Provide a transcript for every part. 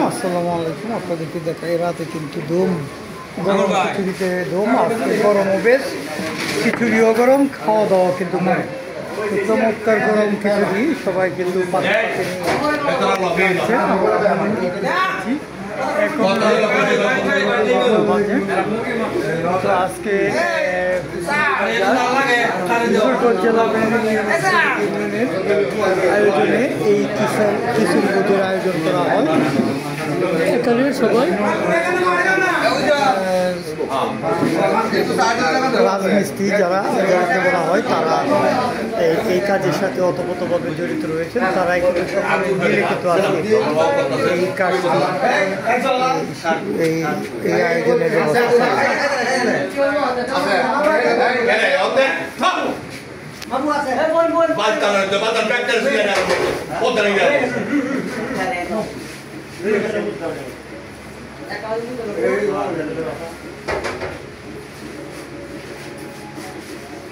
আসসালামু আলাইকুম। আপনাদেরকে দেখাই রাতে কিন্তু দম গরম খিচুড়িতে দম। আজকে গরমও বেশ, খিচুড়িও গরম, খাওয়া দাওয়া কিন্তু চমৎকার গরম খিচুড়ি। সবাই কিন্তু আজকে জেলা আয়োজনে এই খিচুড়ি ভোজের আয়োজন করা হয়। এখানে সবাই রাজমিস্ত্রি যারা বলা হয় তারা এই কাজের সাথে ওতপ্রোতভাবে জড়িত রয়েছেন। তারা কিন্তু সকলে মিলে কিন্তু আজকে এই কাজটি এই আয়োজনের ব্যবস্থা।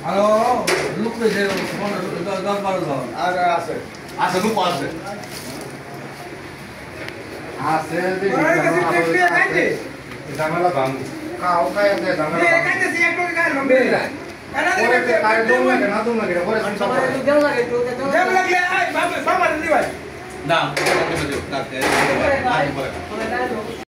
হ্যালো, লুক পেয়েছে 10-12 জন। আছে লুক আছে। ঝামেলা ভাঙ খাও খাই আছে ঝামেলা কাটতেছি একটু গায় হবে এরা দেখতে কারে দম লাগে না দম লাগে পরে সব দেব লাগে আই বাবা বাবা নি ভাই না